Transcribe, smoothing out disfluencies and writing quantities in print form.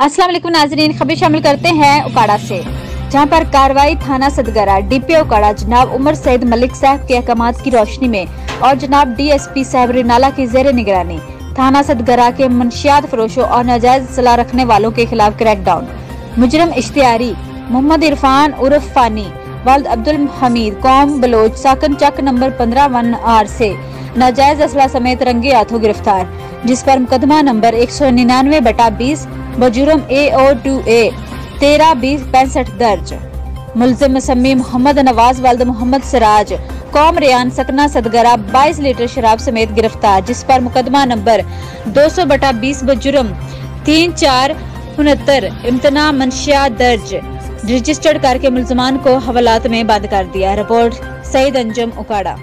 अस्सलाम वालेकुम नाजरीन, खबर शामिल करते हैं उकाड़ा से, जहां पर कार्रवाई थाना सदगरा डीपीओ उकाड़ा जनाब उमर सईद मलिक साहब के अहकामात की रोशनी में और जनाब डीएसपी साहब रिनाला की जेर निगरानी थाना सदगरा के मंशियात फरोशों और नाजायज सलाह रखने वालों के खिलाफ क्रैकडाउन। मुजरम इश्तियारी मोहम्मद इरफान उर्फ फानी वल्द अब्दुल हमीद कौम बलोच साकन चक नंबर 15 से नाजायज असला समेत रंगे हाथों गिरफ्तार, जिस पर मुकदमा नंबर 199/20 बजुर्म AO2A 13-20-65 दर्ज। मुल्जिम मसम्मी मोहम्मद नवाज वल्द मोहम्मद सिराज कौम रियान सकना सदगरा 22 लीटर शराब समेत गिरफ्तार, जिस पर मुकदमा नंबर 200/20 बजुर्म 3469 इम्तना मंशिया दर्ज रजिस्टर्ड करके मुल्जिमान को हवालात में बंद कर दिया। रिपोर्ट सईद अंजुम उकाड़ा।